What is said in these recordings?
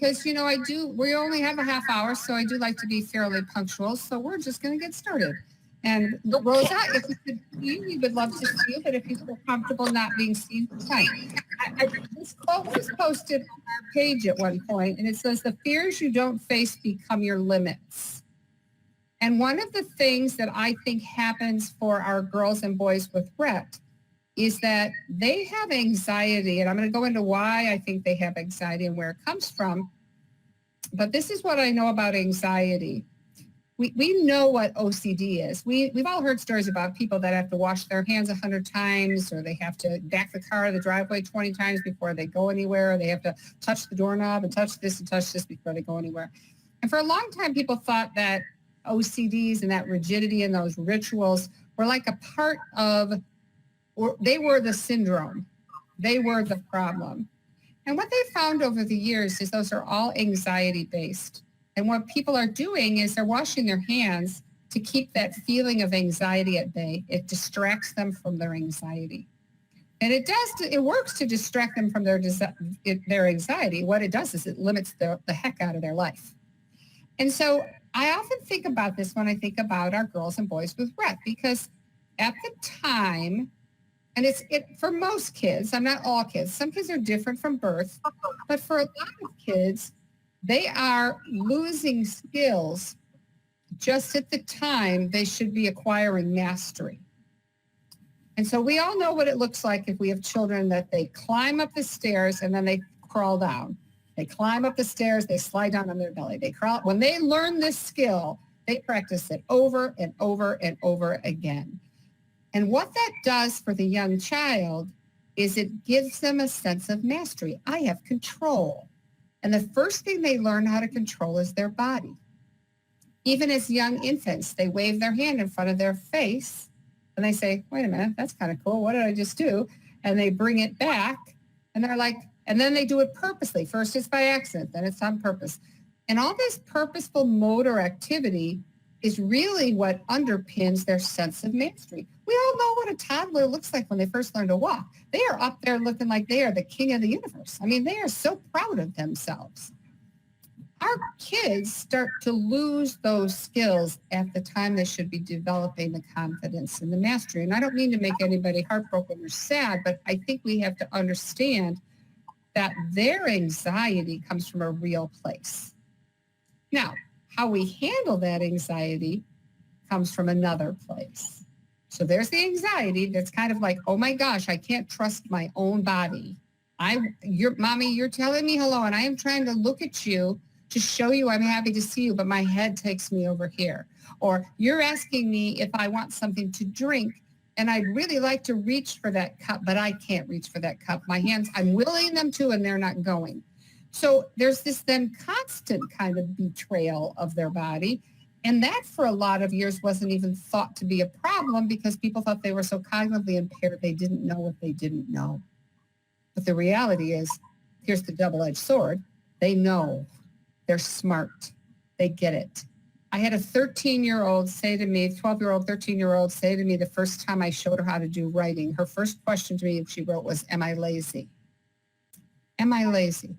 because, we only have a half hour, so I do like to be fairly punctual. So we're just going to get started. And Rosa, if you could see, we would love to see you, but if you feel comfortable not being seen, fine. This quote was posted on our page at one point, and it says, "The fears you don't face become your limits." And one of the things that I think happens for our girls and boys with Rett is that they have anxiety, and I'm going to go into why I think they have anxiety and where it comes from. But this is what I know about anxiety. We know what OCD is. We've all heard stories about people that have to wash their hands 100 times, or they have to back the car to the driveway 20 times before they go anywhere, or they have to touch the doorknob and touch this before they go anywhere. And for a long time, people thought that OCDs and that rigidity and those rituals were like a part of, or they were the syndrome. They were the problem. And what they found over the years is those are all anxiety-based. And what people are doing is they're washing their hands to keep that feeling of anxiety at bay. It distracts them from their anxiety. And it works to distract them from their anxiety. What it does is it limits the heck out of their life. And so I often think about this when I think about our girls and boys with Rett, because at the time, and it's for most kids, not all kids, some kids are different from birth, but for a lot of kids, they are losing skills just at the time they should be acquiring mastery. And so we all know what it looks like if we have children that they climb up the stairs and then they crawl down. They climb up the stairs, they slide down on their belly. They crawl. When they learn this skill, they practice it over and over and over again. And what that does for the young child is it gives them a sense of mastery. I have control. And the first thing they learn how to control is their body. Even as young infants, they wave their hand in front of their face and they say, wait a minute, that's kind of cool. What did I just do? And they bring it back and they're like, and then they do it purposely. First it's by accident, then it's on purpose. And all this purposeful motor activity is really what underpins their sense of mastery. We all know what a toddler looks like when they first learn to walk. They are up there looking like they are the king of the universe. I mean, they are so proud of themselves. Our kids start to lose those skills at the time they should be developing the confidence and the mastery. And I don't mean to make anybody heartbroken or sad, but I think we have to understand that their anxiety comes from a real place. Now, how we handle that anxiety comes from another place. So there's the anxiety that's kind of like, oh my gosh, I can't trust my own body. Mommy, you're telling me hello, and I am trying to look at you to show you I'm happy to see you, but my head takes me over here. Or you're asking me if I want something to drink, and I'd really like to reach for that cup, but I can't reach for that cup. My hands, I'm willing them to, and they're not going. So there's this then constant kind of betrayal of their body. And that for a lot of years wasn't even thought to be a problem because people thought they were so cognitively impaired they didn't know what they didn't know. But the reality is, here's the double-edged sword. They know. They're smart. They get it. I had a 13-year-old say to me, 12-year-old, 13-year-old say to me the first time I showed her how to do writing, her first question to me if she wrote was, am I lazy? Am I lazy?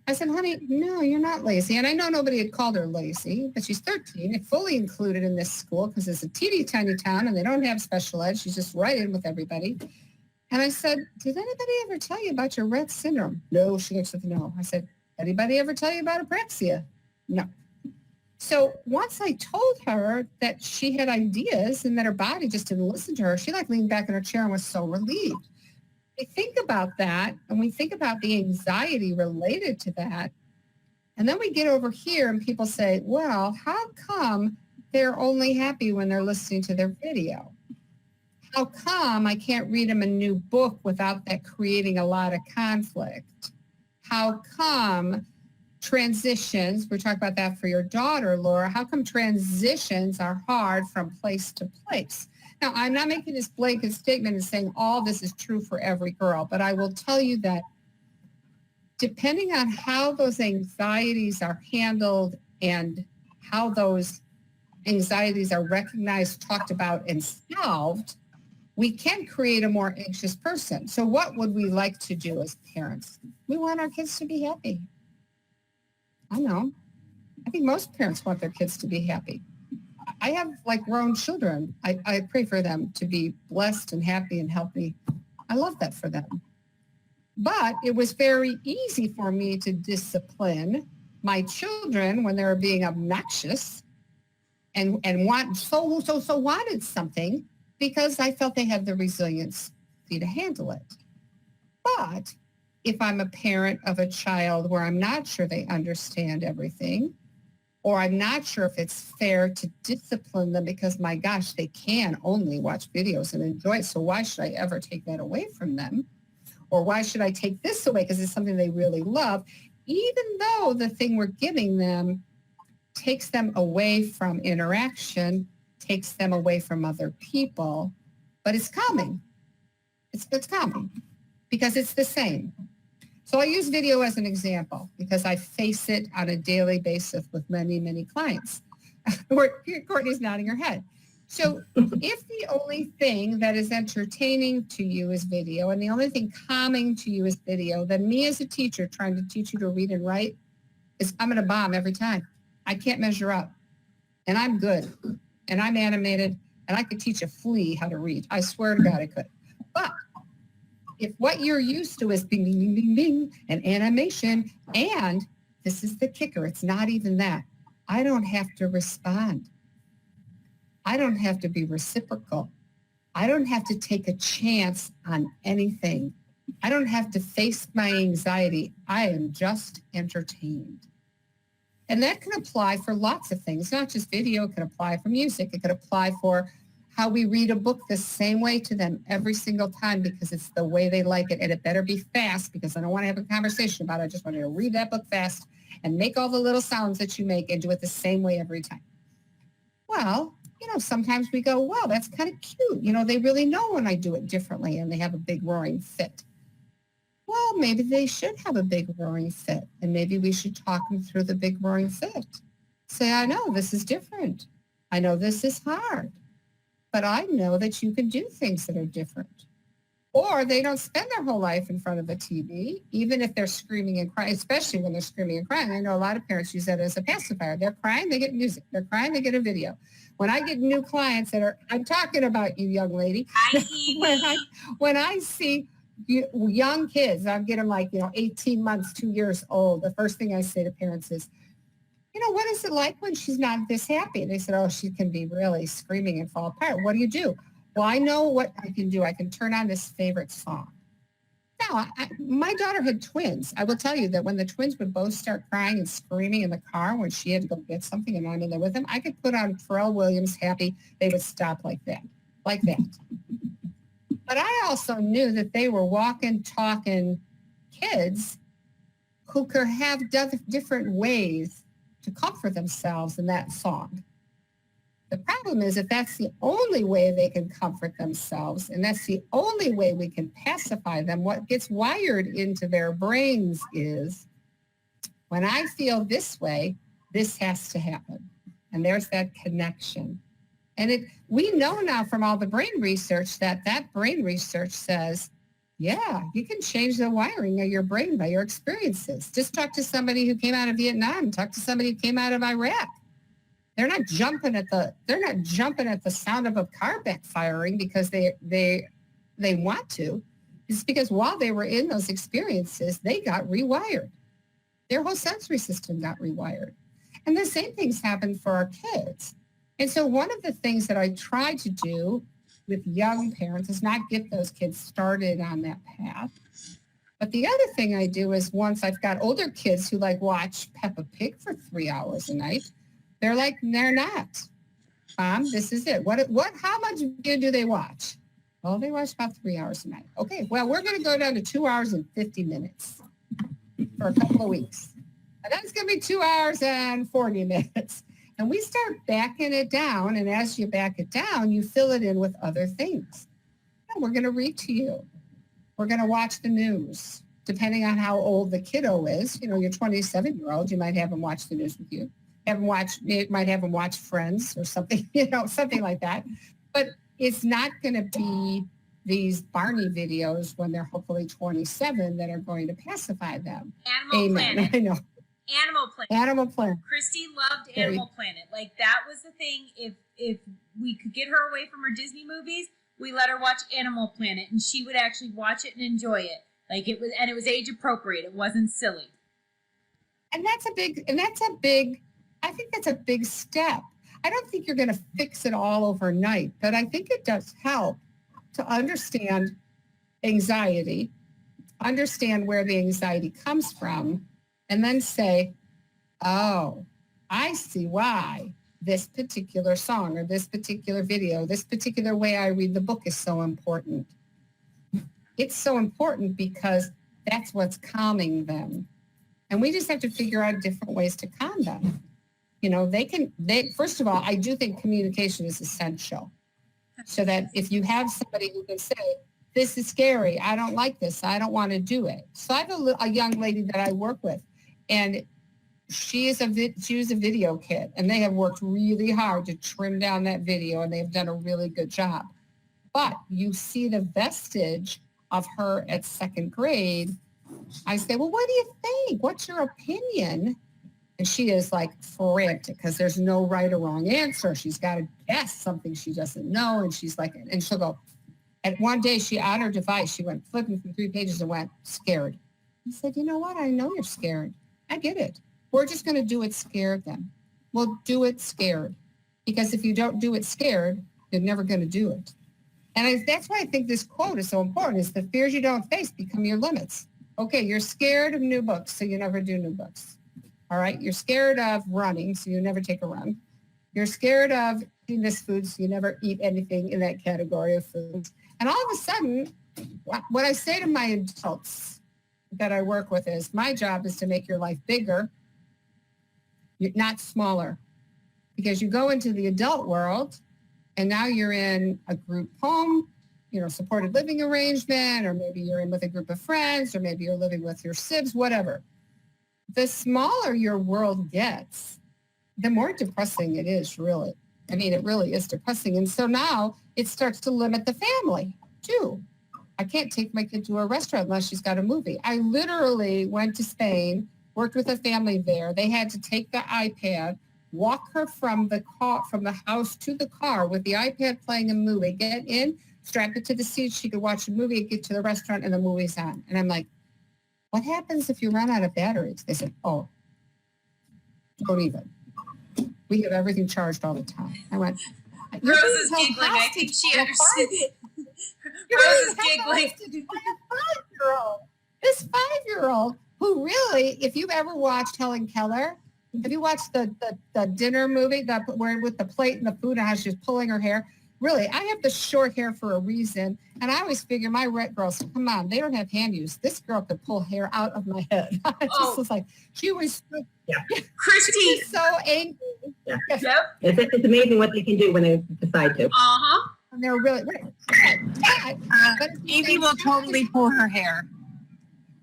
I said, honey, no, you're not lazy. And I know nobody had called her lazy, but she's 13 and fully included in this school because it's a teeny tiny town and they don't have special ed. She's just right in with everybody. And I said, did anybody ever tell you about your Rett syndrome? No, she looks like no. I said, anybody ever tell you about apraxia? No. So once I told her that she had ideas and that her body just didn't listen to her, she like leaned back in her chair and was so relieved. We think about that and we think about the anxiety related to that. And then we get over here and people say, well, how come they're only happy when they're listening to their video? How come I can't read them a new book without that creating a lot of conflict? How come transitions, we're talking about that for your daughter, Laura, how come transitions are hard from place to place? Now, I'm not making this blanket statement and saying all this is true for every girl, but I will tell you that depending on how those anxieties are handled and how those anxieties are recognized, talked about, and solved, we can create a more anxious person. So what would we like to do as parents? We want our kids to be happy. know. I think most parents want their kids to be happy. I have like grown children. I pray for them to be blessed and happy and healthy. I love that for them. But it was very easy for me to discipline my children when they were being obnoxious and wanted something because I felt they had the resilience to handle it. But if I'm a parent of a child where I'm not sure they understand everything, or I'm not sure if it's fair to discipline them because, my gosh, they can only watch videos and enjoy it. So why should I ever take that away from them? Or why should I take this away because it's something they really love, even though the thing we're giving them takes them away from interaction, takes them away from other people, but it's coming. It's coming because it's the same. So I use video as an example because I face it on a daily basis with many, many clients. Courtney's nodding her head. So if the only thing that is entertaining to you is video and the only thing calming to you is video, then me as a teacher trying to teach you to read and write, I'm going to bomb every time. I can't measure up. And I'm good. And I'm animated. And I could teach a flea how to read. I swear to God I could. But if what you're used to is bing, bing, bing, bing, bing, and animation, and this is the kicker, it's not even that. I don't have to respond. I don't have to be reciprocal. I don't have to take a chance on anything. I don't have to face my anxiety. I am just entertained. And that can apply for lots of things, not just video. It can apply for music. It could apply for how we read a book the same way to them every single time because it's the way they like it. And it better be fast because I don't want to have a conversation about it. I just want you to read that book fast and make all the little sounds that you make and do it the same way every time. Well, sometimes we go, wow, that's kind of cute. They really know when I do it differently and they have a big roaring fit. Well, maybe they should have a big roaring fit and maybe we should talk them through the big roaring fit. Say, I know this is different. I know this is hard, but I know that you can do things that are different. Or they don't spend their whole life in front of a TV, even if they're screaming and crying, especially when they're screaming and crying. I know a lot of parents use that as a pacifier. They're crying, they get music. They're crying, they get a video. When I get new clients I'm talking about you, young lady. when I see young kids, I get them 18 months, 2 years old. The first thing I say to parents is, what is it like when she's not this happy? They said, oh, she can be really screaming and fall apart. What do you do? Well, I know what I can do. I can turn on this favorite song. Now, my daughter had twins. I will tell you that when the twins would both start crying and screaming in the car when she had to go get something and I'm in there with them, I could put on Pharrell Williams' Happy. They would stop like that. But I also knew that they were walking, talking kids who could have different ways to comfort themselves in that song. The problem is if that's the only way they can comfort themselves and that's the only way we can pacify them, what gets wired into their brains is when I feel this way, this has to happen. And there's that connection. And we know now from all the brain research that brain research says, yeah, you can change the wiring of your brain by your experiences. Just talk to somebody who came out of Vietnam, talk to somebody who came out of Iraq. They're not jumping at the sound of a car backfiring because they want to. It's because while they were in those experiences, they got rewired. Their whole sensory system got rewired. And the same things happen for our kids. And so one of the things that I try to do with young parents is not get those kids started on that path. But the other thing I do is once I've got older kids who watch Peppa Pig for 3 hours a night, they're not. Mom, this is it. How much video do they watch? Well, they watch about 3 hours a night. Okay, well, we're going to go down to 2 hours and 50 minutes for a couple of weeks. And then it's going to be 2 hours and 40 minutes. And we start backing it down. And as you back it down, you fill it in with other things. And we're going to read to you. We're going to watch the news. Depending on how old the kiddo is, your 27-year-old, you might have them watch the news with you. Might have them watch Friends or something, something like that. But it's not going to be these Barney videos when they're hopefully 27 that are going to pacify them. Animal Amen. Planet. I know. Animal Planet. Animal Planet. Christy loved Animal Planet. Like, that was the thing. If we could get her away from her Disney movies, we let her watch Animal Planet, and she would actually watch it and enjoy it. Like, it was age appropriate. It wasn't silly. And I think that's a big step. I don't think you're going to fix it all overnight, but I think it does help to understand anxiety, understand where the anxiety comes from, and then say, oh, I see why this particular song or this particular video, this particular way I read the book is so important. It's so important because that's what's calming them. And we just have to figure out different ways to calm them. You know, first of all, I do think communication is essential. So that if you have somebody who can say, this is scary, I don't like this, I don't want to do it. So I have a young lady that I work with, and she was a video kid, and they have worked really hard to trim down that video, and they've done a really good job. But you see the vestige of her at second grade. I say, well, what do you think? What's your opinion? And she is like frantic because there's no right or wrong answer. She's got to guess something she doesn't know. And she's like, and she'll go, and one day she, on her device, she went flipping through 3 pages and went, scared. I said, you know what? I know you're scared. I get it. We're just going to do it scared then. We'll do it scared. Because if you don't do it scared, you're never going to do it. And that's why I think this quote is so important, is the fears you don't face become your limits. Okay, you're scared of new books, so you never do new books. All right, you're scared of running, so you never take a run. You're scared of eating this food, so you never eat anything in that category of foods. And all of a sudden, what I say to my adults that I work with is, my job is to make your life bigger, not smaller. Because you go into the adult world, and now you're in a group home, supported living arrangement, or maybe you're in with a group of friends, or maybe you're living with your sibs, whatever. The smaller your world gets, the more depressing it is, really. I mean, it really is depressing. And so now it starts to limit the family, too. I can't take my kid to a restaurant unless she's got a movie. I literally went to Spain, worked with a family there. They had to take the iPad, walk her from the house to the car with the iPad playing a movie, get in, strap it to the seat. She could watch a movie and get to the restaurant, and the movie's on. And I'm like, what happens if you run out of batteries? They said, oh, don't even. We have everything charged all the time. I went, Rose is giggling. I think she understands. Rose is giggling. This 5-year-old who really, if you've ever watched Helen Keller, have you watched the dinner movie where with the plate and the food and how she's pulling her hair? Really, I have the short hair for a reason, and I always figure my Rett girls, come on, they don't have hand use. This girl could pull hair out of my head. It just was like, she was Christy. She was so angry. Yeah. Yep. It's amazing what they can do when they decide to. Uh-huh. And they're really, Evie will totally pull her hair.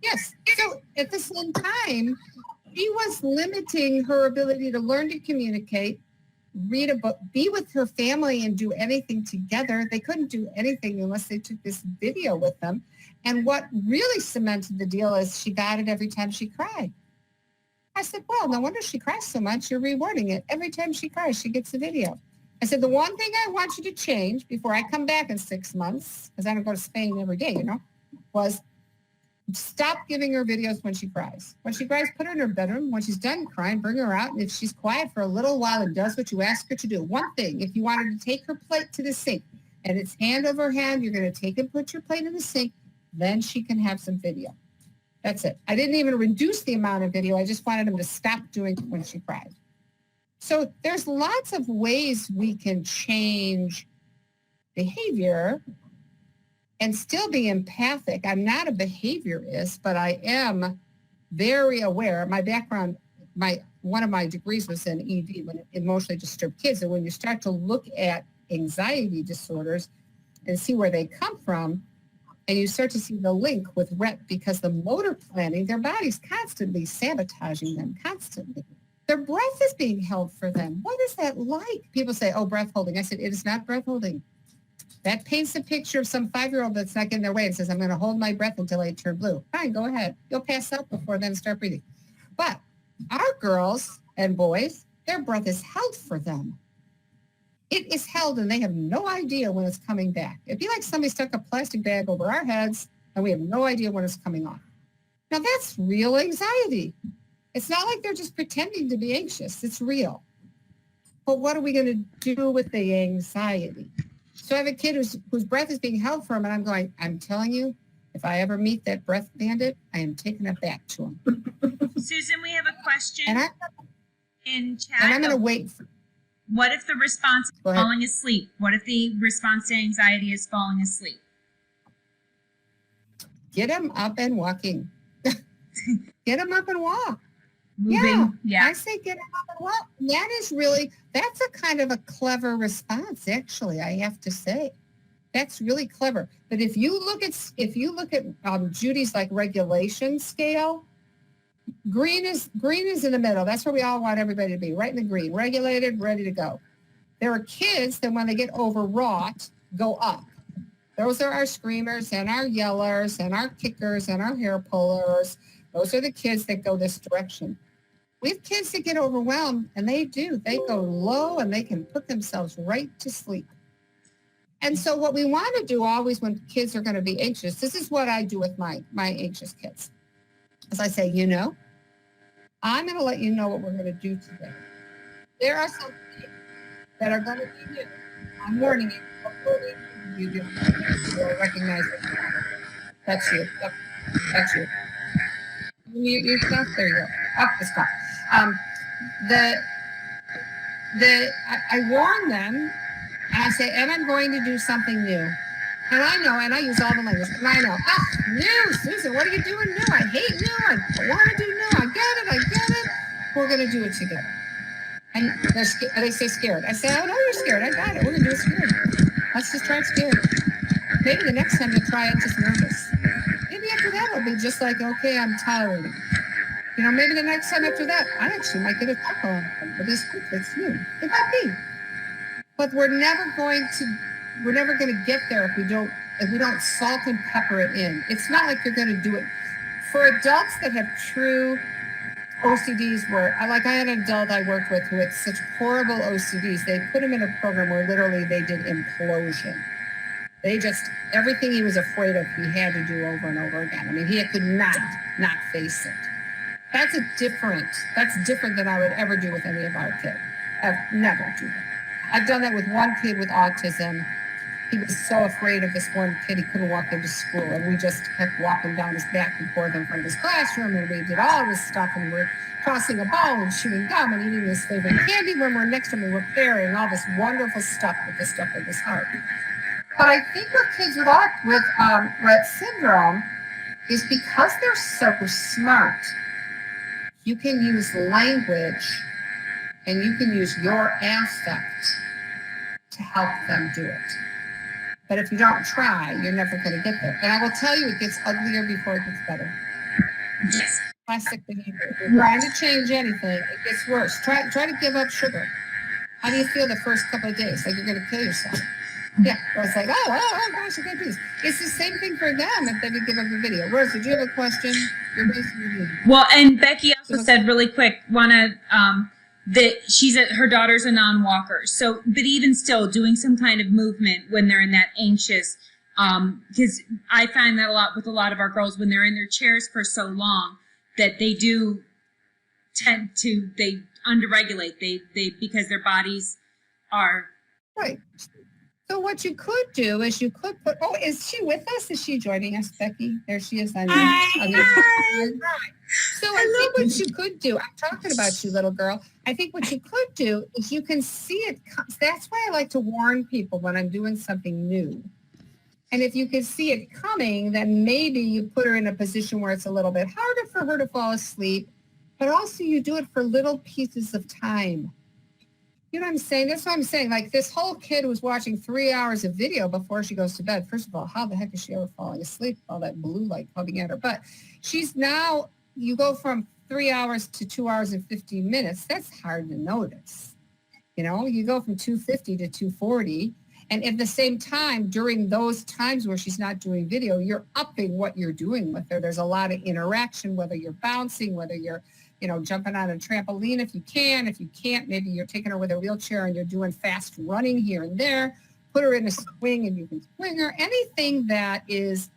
Yes. So at the same time, she was limiting her ability to learn to communicate, read a book, be with her family, and do anything together. They couldn't do anything unless they took this video with them. And what really cemented the deal is she got it every time she cried. I said, well, no wonder she cries so much. You're rewarding it. Every time she cries, she gets the video. I said, the one thing I want you to change before I come back in 6 months, because I don't go to Spain every day, was stop giving her videos when she cries. When she cries, put her in her bedroom. When she's done crying, bring her out. And if she's quiet for a little while and does what you ask her to do, one thing, if you wanted to take her plate to the sink and it's hand over hand, you're going to take and put your plate in the sink, then she can have some video. That's it. I didn't even reduce the amount of video. I just wanted them to stop doing it when she cried. So there's lots of ways we can change behavior and still be empathic. I'm not a behaviorist, but I am very aware. My background, one of my degrees was in ED, when emotionally disturbed kids. And when you start to look at anxiety disorders and see where they come from, and you start to see the link with Rett, because the motor planning, their body's constantly sabotaging them, constantly. Their breath is being held for them. What is that like? People say, oh, breath holding. I said, it is not breath holding. That paints a picture of some 5-year-old that's not getting their way and says, I'm going to hold my breath until I turn blue. Fine, go ahead. You'll pass out before then start breathing. But Our girls and boys, their breath is held for them. It is held and they have no idea when it's coming back. It'd be like somebody stuck a plastic bag over our heads and we have no idea when it's coming off. Now that's real anxiety. It's not like they're just pretending to be anxious. It's real. But what are we going to do with the anxiety? So I have a kid whose breath is being held for him, and I'm going, I'm telling you, if I ever meet that breath bandit, I am taking it back to him. Susan, we have a question And in chat. I'm going to wait for. What if the response is falling asleep? What if the response to anxiety is falling asleep? Get him up and walking. Get him up and walk. Moving. Yeah. I say get him up and walk. That's a kind of a clever response, actually, I have to say. That's really clever. But if you look at Judy's like regulation scale, green is in the middle. That's where we all want everybody to be, right in the green, regulated, ready to go. There are kids that when they get overwrought, go up. Those are our screamers and our yellers and our kickers and our hair pullers. Those are the kids that go this direction. We have kids that get overwhelmed, and they do. They go low, and they can put themselves right to sleep. And so what we want to do always when kids are going to be anxious, this is what I do with my anxious kids. As I say, I'm going to let you know what we're going to do today. There are some things that are going to be new. I'm warning you before you do. You'll recognize it. That's you. Yep. That's you. You're stuck. There you go. Up the stop. I warn them, and I say, and I'm going to do something new. And I know, and I use all the language, and I know, new, Susan, what are you doing new? I hate new. I want to do new. I get it. We're going to do it together. And they say scared. I say, oh, no, you're scared. I got it. We're going to do it scared. Let's just try it scared. Maybe the next time you'll try it just nervous. Maybe after that it'll be just like, okay, I'm tolerating. Maybe the next time after that, I actually might get a chuckle on for this group that's new. It might be. But we're never going to get there if we don't salt and pepper it in. It's not like you're going to do it. For adults that have true OCDs where, I had an adult I worked with who had such horrible OCDs, they put him in a program where literally they did implosion. Everything he was afraid of, he had to do over and over again. I mean, he could not face it. That's different than I would ever do with any of our kids. I've never do that. I've done that with one kid with autism. He was so afraid of this one kid, he couldn't walk into school. And we just kept walking down his back and forth in front of his classroom. And we did all this stuff. And we're tossing a ball and chewing gum and eating his favorite candy. When we're next to him, we're carrying all this wonderful stuff with the stuff in his heart. But I think what kids with Rett syndrome is because they're so smart, you can use language and you can use your affect to help them do it. But if you don't try, you're never going to get there. And I will tell you, it gets uglier before it gets better. Yes. Classic behavior. If you're trying to change anything, it gets worse. Try to give up sugar. How do you feel the first couple of days? Like you're going to kill yourself. Yeah, or it's like, oh gosh, I can't do this. It's the same thing for them if they would give up a video. Rose, did you have a question? You're raising your hand. Well, and Becky also said really quick, that her daughter's a non-walker. So, but even still, doing some kind of movement when they're in that anxious, because I find that a lot with a lot of our girls when they're in their chairs for so long that they do tend to underregulate. They because their bodies are right. So what you could do is you could put, is she with us? Is she joining us, Becky? There she is. Hi. So I think what you could do, I'm talking about you, little girl. I think what you could do is you can see it. That's why I like to warn people when I'm doing something new. And if you can see it coming, then maybe you put her in a position where it's a little bit harder for her to fall asleep, but also you do it for little pieces of time. You know what I'm saying? That's what I'm saying. Like this whole kid was watching 3 hours of video before she goes to bed. First of all, how the heck is she ever falling asleep? All that blue light coming at her. But she's now, you go from 3 hours to 2 hours and 15 minutes. That's hard to notice. You go from 250 to 240. And at the same time, during those times where she's not doing video, you're upping what you're doing with her. There's a lot of interaction, whether you're bouncing, whether you're jumping on a trampoline if you can. If you can't, maybe you're taking her with a wheelchair and you're doing fast running here and there. Put her in a swing and you can swing her. Anything that is,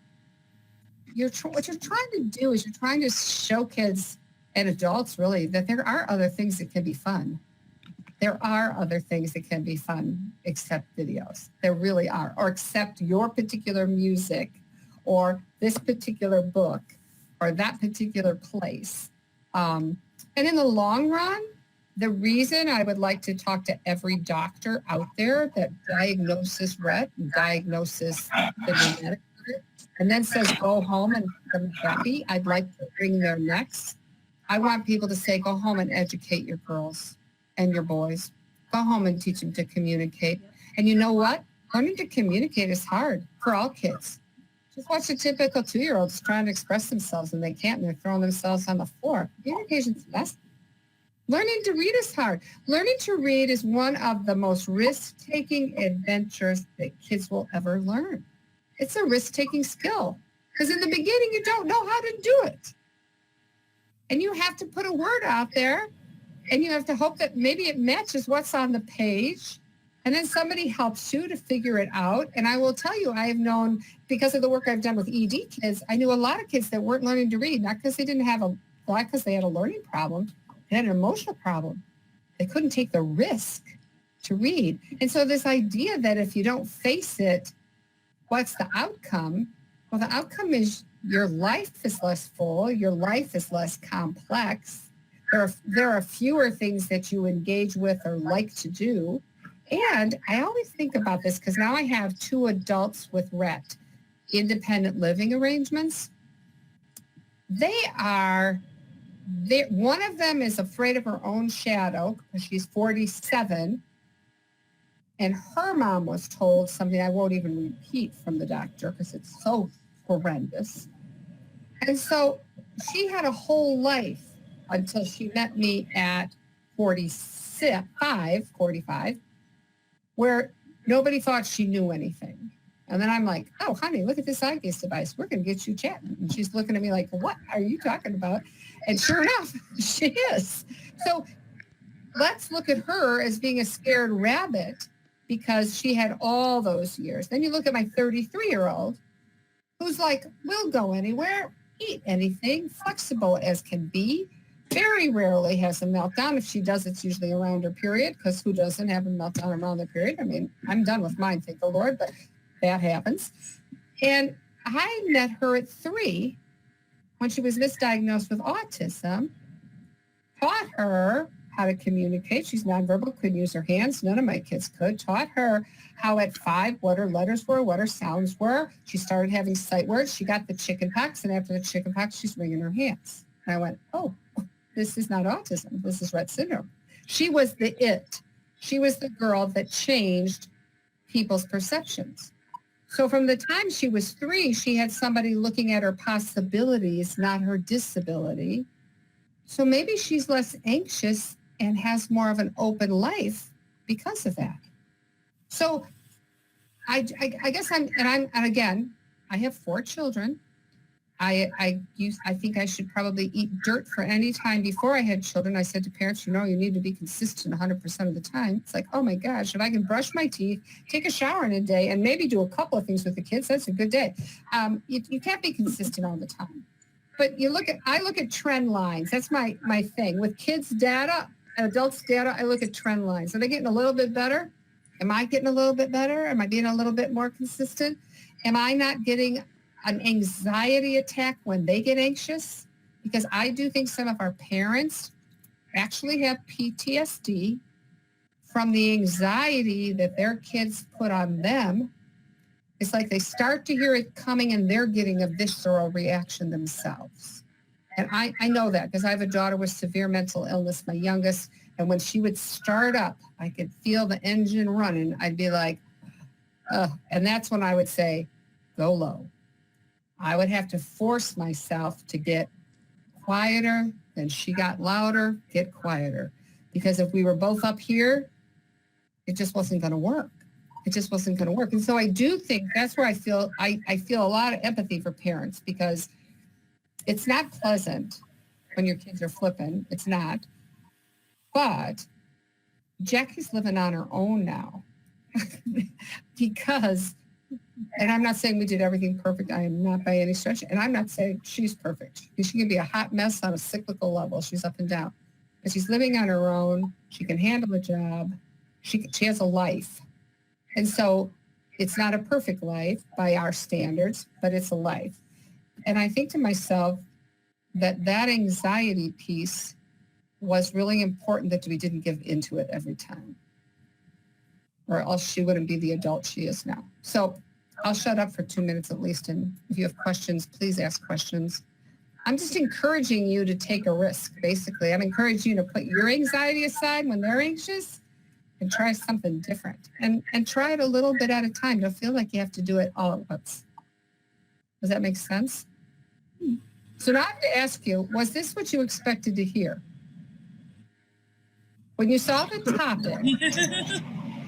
what you're trying to do is you're trying to show kids and adults really that there are other things that can be fun. There are other things that can be fun except videos. There really are, or except your particular music or this particular book or that particular place. And in the long run, the reason I would like to talk to every doctor out there that diagnoses Rett, diagnoses the genetic, and then says go home and become happy, I'd like to bring their necks. I want people to say go home and educate your girls and your boys. Go home and teach them to communicate. And you know what? Learning to communicate is hard for all kids. Just watch a typical 2-year-old trying to express themselves and they can't, and they're throwing themselves on the floor. Communication's messy. Learning to read is hard. Learning to read is one of the most risk-taking adventures that kids will ever learn. It's a risk-taking skill because in the beginning you don't know how to do it. And you have to put a word out there and you have to hope that maybe it matches what's on the page. And then somebody helps you to figure it out. And I will tell you, I have known, because of the work I've done with ED kids, I knew a lot of kids that weren't learning to read, not because they didn't have not because they had a learning problem, they had an emotional problem. They couldn't take the risk to read. And so this idea that if you don't face it, what's the outcome? Well, the outcome is your life is less full, your life is less complex. There are fewer things that you engage with or like to do. And I always think about this because now I have 2 adults with Rett, independent living arrangements. One of them is afraid of her own shadow because she's 47. And her mom was told something I won't even repeat from the doctor because it's so horrendous. And so she had a whole life until she met me at 45, where nobody thought she knew anything. And then I'm like, oh, honey, look at this eye gaze device. We're going to get you chatting. And she's looking at me like, what are you talking about? And sure enough, she is. So let's look at her as being a scared rabbit because she had all those years. Then you look at my 33-year-old who's like, we'll go anywhere, eat anything, flexible as can be, very rarely has a meltdown. If she does, it's usually around her period because who doesn't have a meltdown around their period? I mean, I'm done with mine, thank the Lord, but that happens. And I met her at 3 when she was misdiagnosed with autism, taught her how to communicate. She's nonverbal, couldn't use her hands. None of my kids could. Taught her how at 5, what her letters were, what her sounds were. She started having sight words. She got the chicken pox, and after the chicken pox, she's wringing her hands. And I went, oh, this is not autism. This is Rett syndrome. She was the it. She was the girl that changed people's perceptions. So from the time she was 3, she had somebody looking at her possibilities, not her disability. So maybe she's less anxious and has more of an open life because of that. So I guess and again, I have 4 children. I think I should probably eat dirt for any time before I had children. I said to parents, you need to be consistent 100% of the time. It's like, oh my gosh, if I can brush my teeth, take a shower in a day, and maybe do a couple of things with the kids, that's a good day. You can't be consistent all the time. But I look at trend lines. That's my thing. With kids' data, adults' data, I look at trend lines. Are they getting a little bit better? Am I getting a little bit better? Am I being a little bit more consistent? Am I not getting an anxiety attack when they get anxious? Because I do think some of our parents actually have PTSD from the anxiety that their kids put on them. It's like they start to hear it coming and they're getting a visceral reaction themselves. And I know that because I have a daughter with severe mental illness, my youngest, and when she would start up, I could feel the engine running. I'd be like, ugh. And that's when I would say, go low. I would have to force myself to get quieter. Then she got louder, get quieter. Because if we were both up here, it just wasn't going to work. It just wasn't going to work. And so I do think that's where I feel a lot of empathy for parents because it's not pleasant. when your kids are flipping. It's not. But Jackie's living on her own now because, and I'm not saying we did everything perfect. I am not by any stretch. And I'm not saying she's perfect. She can be a hot mess on a cyclical level. She's up and down. But she's living on her own. She can handle a job. She has a life. And so it's not a perfect life by our standards, but it's a life. And I think to myself that that anxiety piece was really important, that we didn't give into it every time, or else she wouldn't be the adult she is now. So I'll shut up for 2 minutes at least. And if you have questions, please ask questions. I'm just encouraging you to take a risk, basically. I'm encouraging you to put your anxiety aside when they're anxious and try something different. And try it a little bit at a time. Don't feel like you have to do it all at once. Does that make sense? So now I have to ask you, was this what you expected to hear? When you saw the topic,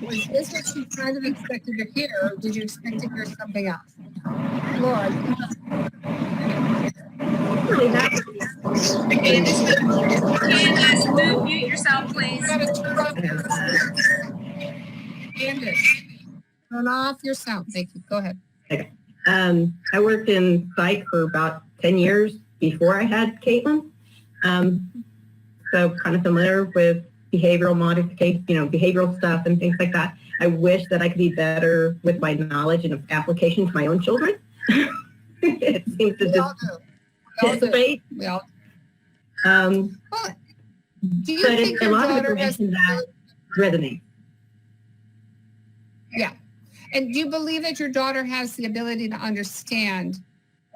was this what you kind of expected to hear, or did you expect to hear something else? Laura, Really happy. Candace, mute yourself, please. you gotta turn off your Candace, turn off your sound. Thank you. Go ahead. Okay. I worked in psych for about 10 years before I had Caitlin. So kind of familiar with behavioral modification, behavioral stuff and things like that. I wish that I could be better with my knowledge and application to my own children. It seems to We all just do. We all do. dissipate. We all Well, But do you but think a your lot of daughter has... information that resonates. Yeah. And do you believe that your daughter has the ability to understand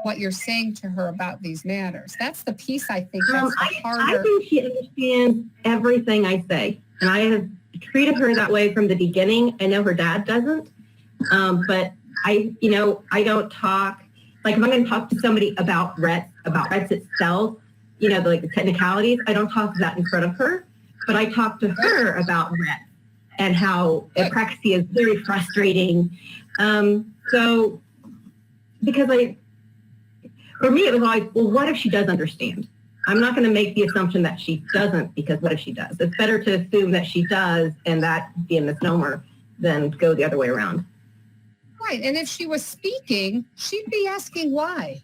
what you're saying to her about these matters? That's the piece I think that's the I harder. think she understands everything I say. And I have treated her that way from the beginning. I know her dad doesn't. But I don't talk, like if I'm going to talk to somebody about Retts itself, the technicalities, I don't talk that in front of her, but I talk to her about Rett and how apraxia is very frustrating. So because for me, it was always, well, what if she does understand? I'm not going to make the assumption that she doesn't, because what if she does? It's better to assume that she does and that be a misnomer than go the other way around. Right. And if she was speaking, she'd be asking why.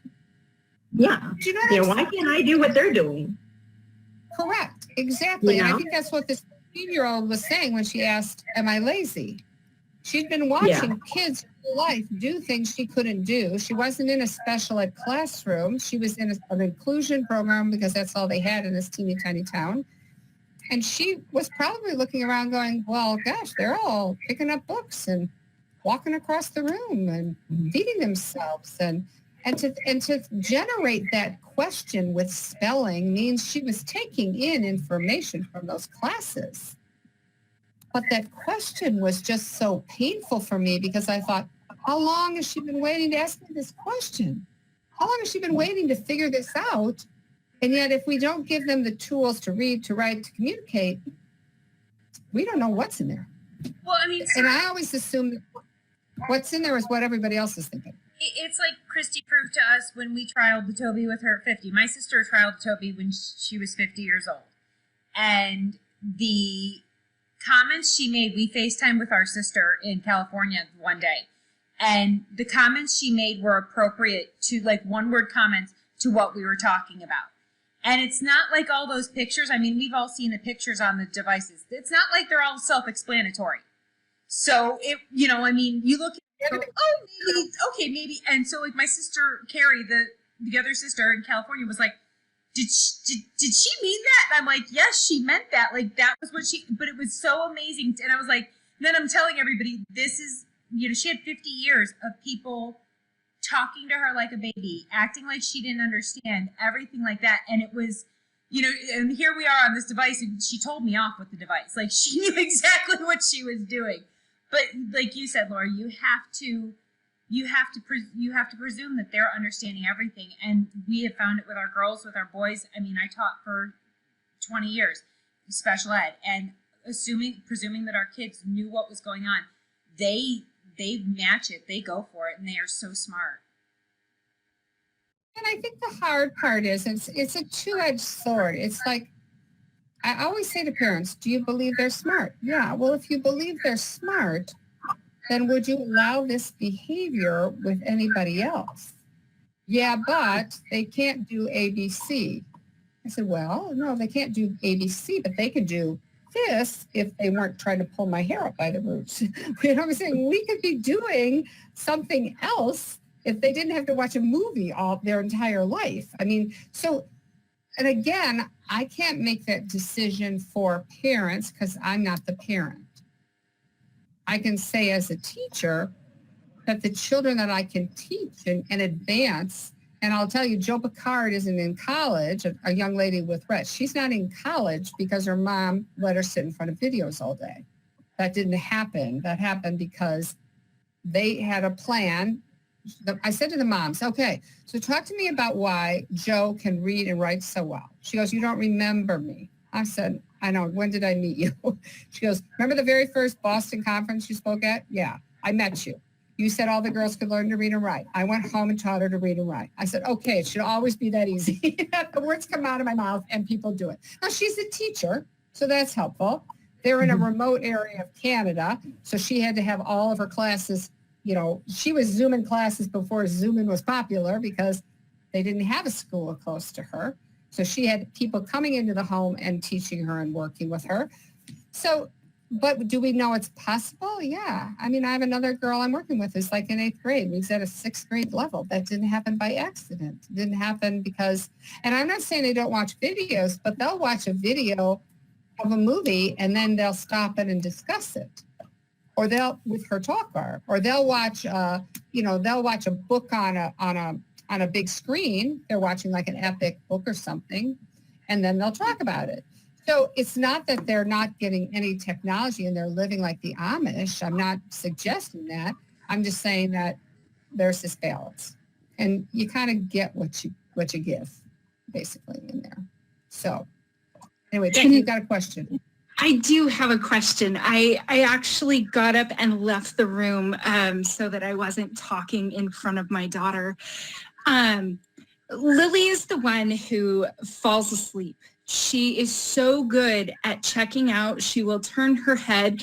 Yeah. Do you know what I'm why can't I do what they're doing? Correct. Exactly. You And I know? think that's what this 15-year-old was saying when she asked, am I lazy? She'd been watching kids her whole life do things she couldn't do. She wasn't in a special ed classroom. She was in an inclusion program because that's all they had in this teeny tiny town. And she was probably looking around going, well, gosh, they're all picking up books and walking across the room and feeding themselves. And to generate that question with spelling means she was taking in information from those classes. But that question was just so painful for me because I thought, how long has she been waiting to ask me this question? How long has she been waiting to figure this out? And yet if we don't give them the tools to read, to write, to communicate, we don't know what's in there. Well, I mean, And I always assume that what's in there is what everybody else is thinking. it's like Christy proved to us when we trialed the Toby with her at 50. My sister trialed Toby when she was 50 years old. And the comments she made, we FaceTimed with our sister in California one day. And the comments she made were appropriate to, like, one-word comments to what we were talking about. And it's not like all those pictures. I mean, we've all seen the pictures on the devices. It's not like they're all self-explanatory. So, you look at it, maybe. And so, like, my sister, Carrie, the other sister in California was like, did she mean that? And I'm like, yes, she meant that. Like, that was what but it was so amazing. And I was like, then I'm telling everybody, this is, she had 50 years of people talking to her like a baby, acting like she didn't understand, everything like that. And it was, and here we are on this device, and she told me off with the device. Like, she knew exactly what she was doing. But like you said, Laura, you have to presume that they're understanding everything. And we have found it with our girls, with our boys. I mean, I taught for 20 years special ed, and presuming that our kids knew what was going on, they match it, they go for it, and they are so smart. And I think the hard part is it's a two-edged sword. It's like, I always say to parents, do you believe they're smart? Yeah. Well, if you believe they're smart, then would you allow this behavior with anybody else? Yeah, but they can't do ABC. I said, well, no, they can't do ABC, but they could do this if they weren't trying to pull my hair up by the roots. You know what I'm saying? We could be doing something else if they didn't have to watch a movie all their entire life. I mean, so, and again, I can't make that decision for parents because I'm not the parent. I can say as a teacher that the children that I can teach and advance, and I'll tell you, Joe Picard isn't in college, a young lady with Rett. She's not in college because her mom let her sit in front of videos all day. That didn't happen. That happened because they had a plan. I said to the moms, okay, so talk to me about why Joe can read and write so well. She goes, you don't remember me. I said, I know. When did I meet you? She goes, remember the very first Boston conference you spoke at? Yeah, I met you. You said all the girls could learn to read and write. I went home and taught her to read and write. I said, okay, it should always be that easy. The words come out of my mouth and people do it. Now, she's a teacher, so that's helpful. They're in a remote area of Canada, so she had to have all of her classes, you know, she was Zooming classes before Zooming was popular because they didn't have a school close to her. So she had people coming into the home and teaching her and working with her. So, but do we know it's possible? Yeah. I mean, I have another girl I'm working with who's like in 8th grade. We's at a 6th grade level. That didn't happen by accident. It didn't happen because, and I'm not saying they don't watch videos, but they'll watch a video of a movie and then they'll stop it and discuss it. Or they'll, with her talker, or they'll watch, they'll watch a book on a big screen. They're watching like an epic book or something, and then they'll talk about it. So it's not that they're not getting any technology and they're living like the Amish. I'm not suggesting that. I'm just saying that there's this balance, and you kind of get what you give, basically, in there. So anyway, Becky, you've got a question. I do have a question. I actually got up and left the room so that I wasn't talking in front of my daughter. Lily is the one who falls asleep. She is so good at checking out. She will turn her head.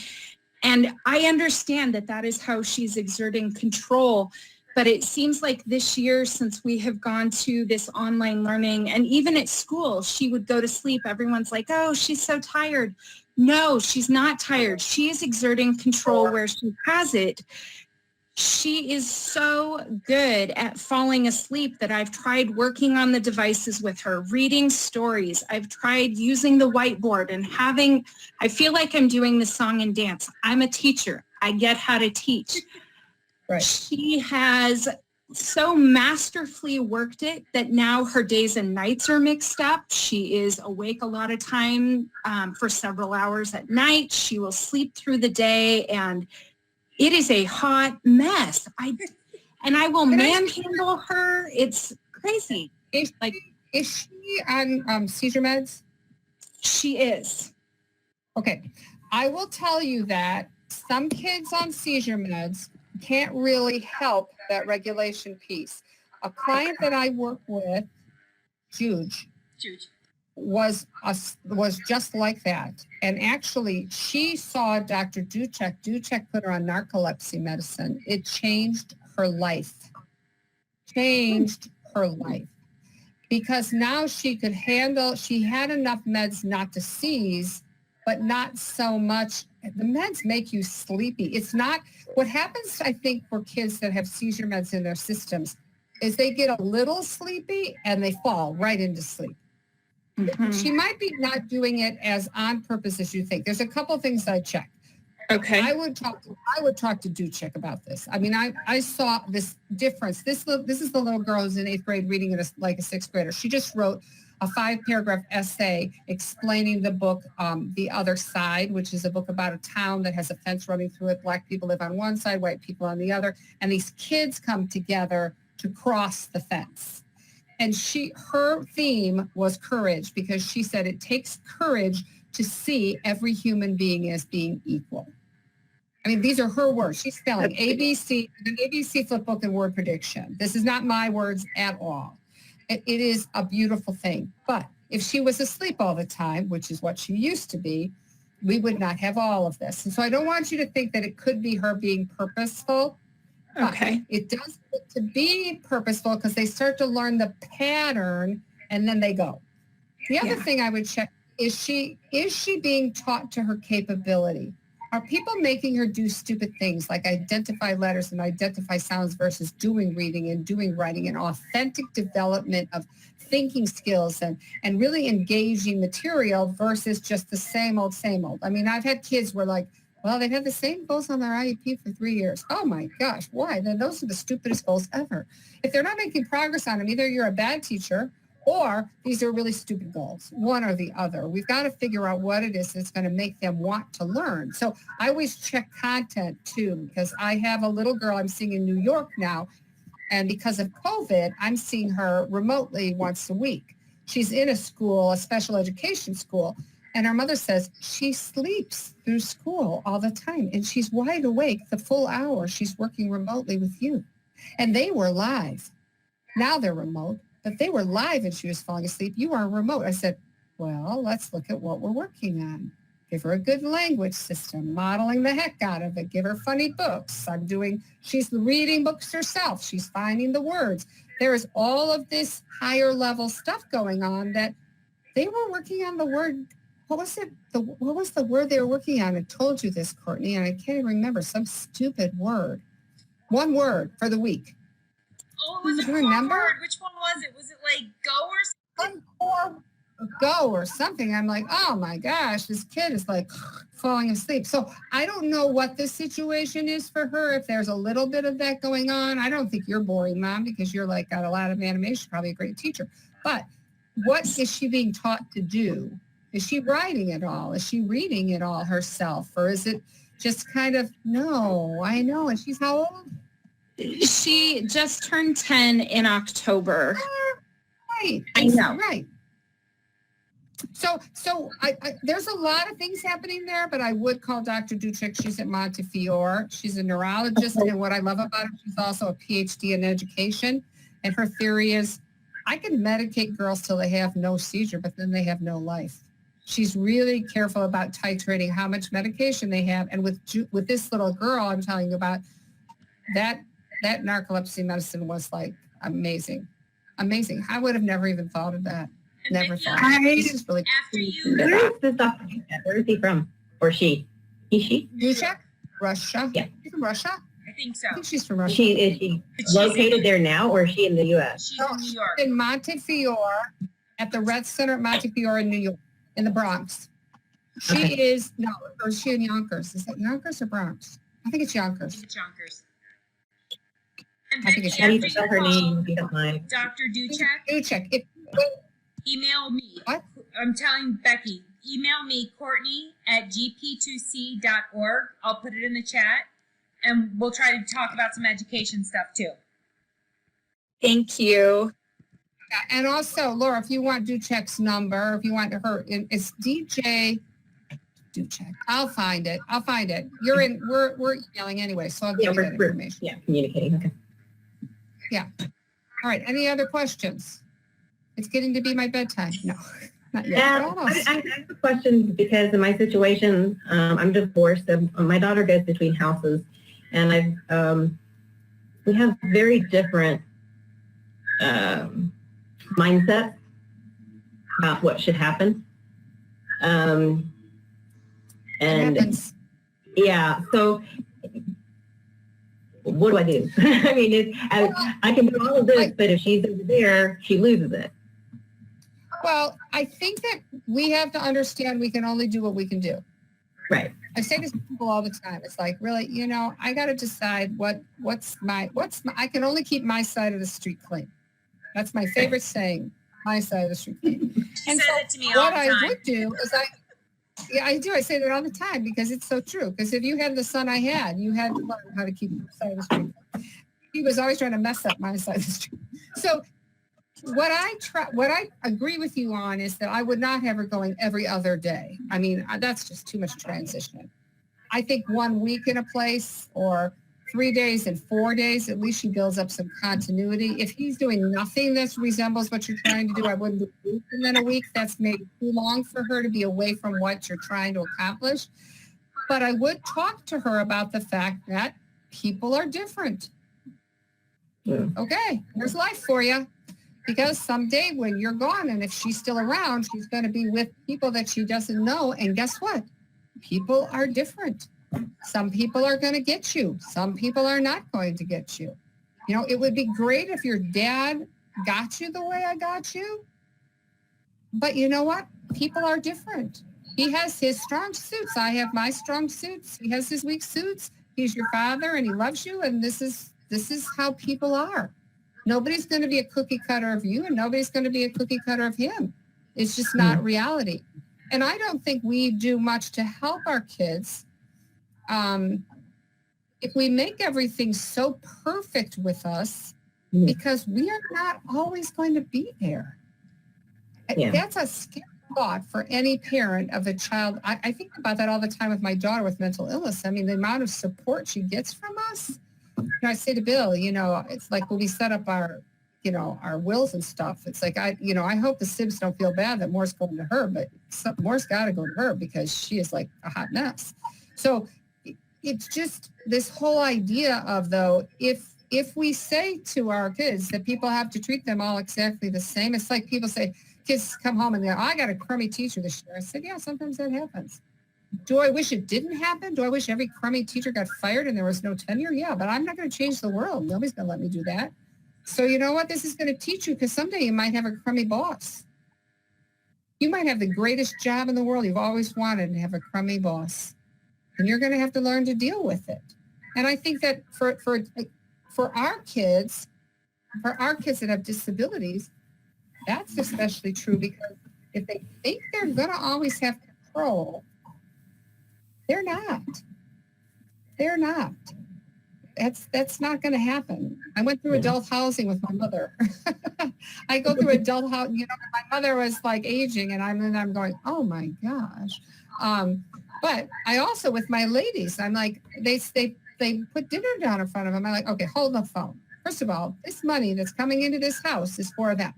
And I understand that that is how she's exerting control. But it seems like this year, since we have gone to this online learning, and even at school, she would go to sleep. Everyone's like, oh, she's so tired. No, she's not tired. She is exerting control where she has it. She is so good at falling asleep that I've tried working on the devices with her, reading stories. I've tried using the whiteboard and I feel like I'm doing the song and dance. I'm a teacher. I get how to teach. Right. She has so masterfully worked it that now her days and nights are mixed up. She is awake a lot of time for several hours at night. She will sleep through the day, and it is a hot mess. I will manhandle her. It's crazy. Is she on seizure meds? She is. Okay. I will tell you that some kids on seizure meds can't really help that regulation piece. A client that I work with, Juge, was just like that. And actually, she saw Dr. Duchek. Duchek put her on narcolepsy medicine. It changed her life. Because now she could handle, she had enough meds not to seize, but not so much. The meds make you sleepy. It's not, what happens, I think, for kids that have seizure meds in their systems is they get a little sleepy and they fall right into sleep. Mm-hmm. She might be not doing it as on purpose as you think. There's a couple of things I checked. Okay. I would talk to Duchek about this. I mean, I saw this difference. This is the little girl who's in 8th grade reading it like a 6th grader. She just wrote a 5-paragraph essay explaining the book, The Other Side, which is a book about a town that has a fence running through it. Black people live on one side, white people on the other. And these kids come together to cross the fence. And her theme was courage, because she said it takes courage to see every human being as being equal. I mean, these are her words. She's spelling ABC, an ABC flip book and word prediction. This is not my words at all. it is a beautiful thing. But if she was asleep all the time, which is what she used to be, we would not have all of this. And so I don't want you to think that it could be her being purposeful. Okay. It does get to be purposeful because they start to learn the pattern and then they go. The other thing I would check is she being taught to her capability? Are people making her do stupid things like identify letters and identify sounds versus doing reading and doing writing and authentic development of thinking skills and really engaging material versus just the same old, same old? I mean, I've had kids where like, well, they've had the same goals on their IEP for 3 years. Oh my gosh, why? Then those are the stupidest goals ever. If they're not making progress on them, either you're a bad teacher or these are really stupid goals, one or the other. We've got to figure out what it is that's going to make them want to learn. So I always check content too, because I have a little girl I'm seeing in New York now. And because of COVID, I'm seeing her remotely once a week. She's in a school, a special education school. And her mother says she sleeps through school all the time. And she's wide awake the full hour she's working remotely with you. And they were live. Now they're remote. But they were live and she was falling asleep. You are remote. I said, well, let's look at what we're working on. Give her a good language system, modeling the heck out of it. Give her funny books. She's reading books herself. She's finding the words. There is all of this higher level stuff going on that they were working on the word. What was it? What was the word they were working on? I told you this, Courtney, and I can't even remember. Some stupid word. One word for the week. Oh, it was a core word. Which one was it? Was it like go or something? Go or something. I'm like, oh my gosh, this kid is like falling asleep. So I don't know what the situation is for her. If there's a little bit of that going on, I don't think you're boring, Mom, because you're like got a lot of animation, probably a great teacher. But what is she being taught to do? Is she writing it all? Is she reading it all herself? Or is it just kind of, no, I know. And she's how old? She just turned 10 in October. Right. I know. Right. So I there's a lot of things happening there, but I would call Dr. Duchek. She's at Montefiore. She's a neurologist, and what I love about her, she's also a PhD in education. And her theory is, I can medicate girls till they have no seizure, but then they have no life. She's really careful about titrating how much medication they have. And with this little girl I'm telling you about, that narcolepsy medicine was like amazing. Amazing. I would have never even thought of that. Never thought. This is really After you, Where is this Dr. Duchek? Where is he from? Or she? Is she? Duchek? Russia? Yeah. She's from Russia? I think so. I think she's from Russia. Is she located there now, or is she in the U.S.? She's in New York. In Montefiore, at the Retts Center at Montefiore in New York, in the Bronx. She is, no, or is she in Yonkers? Is it Yonkers or Bronx? I think it's Yonkers. It's Yonkers. And I think it's How do you after spell you her call name, if you don't mind? Dr. Duchek, Duchek. email me. What? I'm telling Becky, email me, Courtney@gp2c.org. I'll put it in the chat, and we'll try to talk about some education stuff too. Thank you. And also, Laura, if you want Duchek's number, if you want her, it's DJ Duchek. I'll find it. We're emailing anyway, so I'll give you that information. Yeah, communicating. Okay. Yeah. All right. Any other questions? It's getting to be my bedtime. No, not yet. Yeah, but almost. I have a question because in my situation, I'm divorced. My daughter goes between houses, and we have very different mindsets about what should happen. And yeah, so what do I do? I mean, I can do all of this, but if she's over there, she loses it. Well, I think that we have to understand we can only do what we can do. Right. I say this to people all the time. It's like, really, I got to decide what's my, I can only keep my side of the street clean. That's my favorite saying, my side of the street clean. She says it to me all the time. What I would do is I do. I say that all the time because it's so true. Because if you had the son I had, you had to learn how to keep your side of the street. He was always trying to mess up my side of the street. So what I agree with you on is that I would not have her going every other day. I mean, that's just too much transition. I think 1 week in a place or 3 days and 4 days, at least she builds up some continuity. If he's doing nothing that resembles what you're trying to do, I wouldn't do a week and then a week. That's maybe too long for her to be away from what you're trying to accomplish. But I would talk to her about the fact that people are different. Yeah. Okay, there's life for you. Because someday when you're gone, and if she's still around, she's going to be with people that she doesn't know. And guess what? People are different. Some people are going to get you. Some people are not going to get you. You know, it would be great if your dad got you the way I got you. But you know what? People are different. He has his strong suits. I have my strong suits. He has his weak suits. He's your father and he loves you. And this is how people are. Nobody's going to be a cookie cutter of you and nobody's going to be a cookie cutter of him. It's just not reality. And I don't think we do much to help our kids. If we make everything so perfect with us, because we are not always going to be there. Yeah. That's a scary thought for any parent of a child. I think about that all the time with my daughter with mental illness. I mean, the amount of support she gets from us. You know, I say to Bill, you know, it's like when we set up our wills and stuff, it's like, I hope the sibs don't feel bad that more's going to her, but more's got to go to her because she is like a hot mess. So it's just this whole idea of, though, if we say to our kids that people have to treat them all exactly the same, it's like people say, kids come home and they're, I got a crummy teacher this year. I said, yeah, sometimes that happens. Do I wish it didn't happen? Do I wish every crummy teacher got fired and there was no tenure? Yeah, but I'm not going to change the world. Nobody's going to let me do that. So you know what? This is going to teach you, because someday you might have a crummy boss. You might have the greatest job in the world. You've always wanted to have a crummy boss. And you're going to have to learn to deal with it. And I think that for our kids that have disabilities, that's especially true, because if they think they're going to always have control, they're not. They're not. That's not going to happen. I went through adult housing with my mother. I go through adult housing. You know, my mother was like aging, and I'm going, oh my gosh. But I also, with my ladies, I'm like, they put dinner down in front of them. I'm like, okay, hold the phone. First of all, this money that's coming into this house is for them.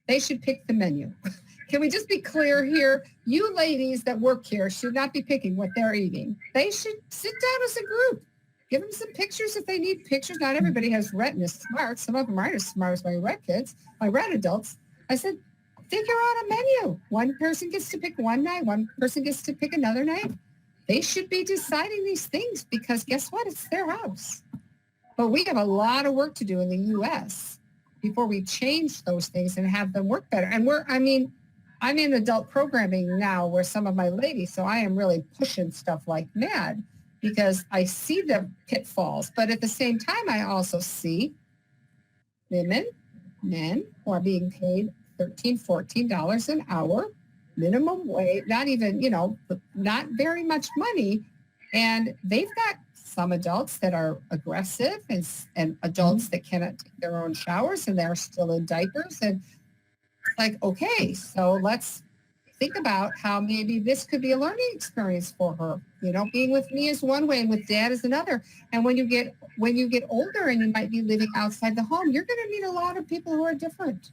They should pick the menu. Can we just be clear here? You ladies that work here should not be picking what they're eating. They should sit down as a group. Give them some pictures if they need pictures. Not everybody has Rett and is smart. Some of them aren't as smart as my Rett kids, my Rett adults. I said, figure out a menu. One person gets to pick one night. One person gets to pick another night. They should be deciding these things, because guess what? It's their house. But we have a lot of work to do in the U.S. before we change those things and have them work better. And I'm in adult programming now where some of my ladies, so I am really pushing stuff like mad, because I see the pitfalls. But at the same time, I also see men who are being paid $13, $14 an hour, minimum wage, not even, not very much money. And they've got some adults that are aggressive and adults that cannot take their own showers and they're still in diapers. And like, okay, so let's think about how maybe this could be a learning experience for her. Being with me is one way and with dad is another. And when you get older and you might be living outside the home, you're going to meet a lot of people who are different.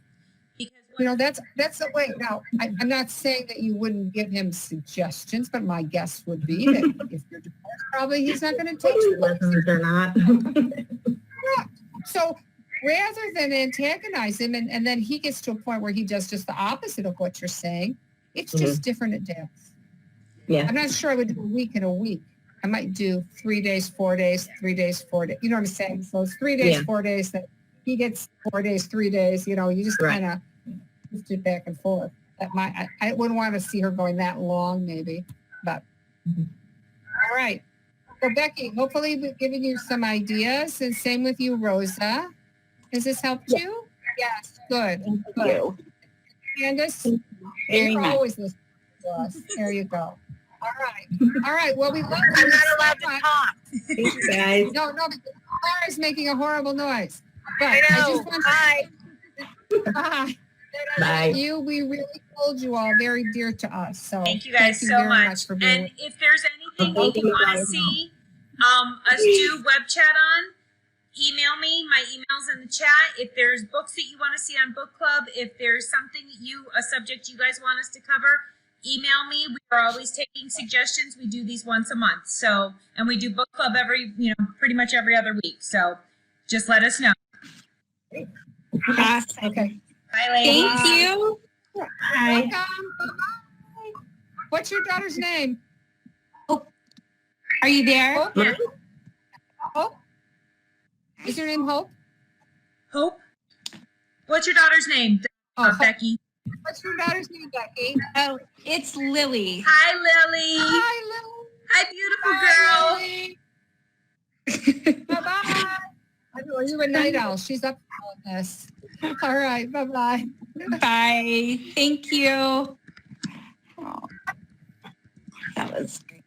That's the way. Now, I'm not saying that you wouldn't give him suggestions, but my guess would be that if you're divorced, probably he's not going to take you. Lessons or not. Correct. So rather than antagonize him and then he gets to a point where he does just the opposite of what you're saying, it's just different at dad's. Yeah. I'm not sure I would do a week and a week. I might do 3 days, 4 days, 3 days, 4 days. You know what I'm saying? So it's 3 days, 4 days that he gets 4 days, 3 days. You just kind of shift it back and forth. I wouldn't want to see her going that long, maybe. But all right. So Becky, hopefully we've given you some ideas, and same with you, Rosa. Has this helped you? Yes. Good. Thank you. Candace, Very you're much. always listening to us. There you go. All right. Well, we love you. I'm not allowed to talk. Thank you, guys. No, because Clara's making a horrible noise. But I know. just want Bye. Bye. Bye. You, we really hold you all very dear to us. So Thank you guys so very much. for being And if there's anything Thank you you want to guys. see, us do web chat on. Email me. My email's in the chat. If there's books that you want to see on book club, if there's something a subject you guys want us to cover, email me. We are always taking suggestions. We do these once a month. So, and we do book club pretty much every other week. So just let us know. Awesome. Okay. Bye, ladies. Thank you. Bye. Welcome. Bye-bye. What's your daughter's name? Are you there? Hope? Yeah. Hope? Is your name Hope? Hope. What's your daughter's name? Oh, Hope. Becky. What's your daughter's name, Becky? Oh, it's Lily. Hi, Lily. Hi, Lily. Hi, beautiful girl. Bye-bye. Are you a night owl? She's up on this. All right. Bye-bye. Bye. Thank you. Oh, that was great.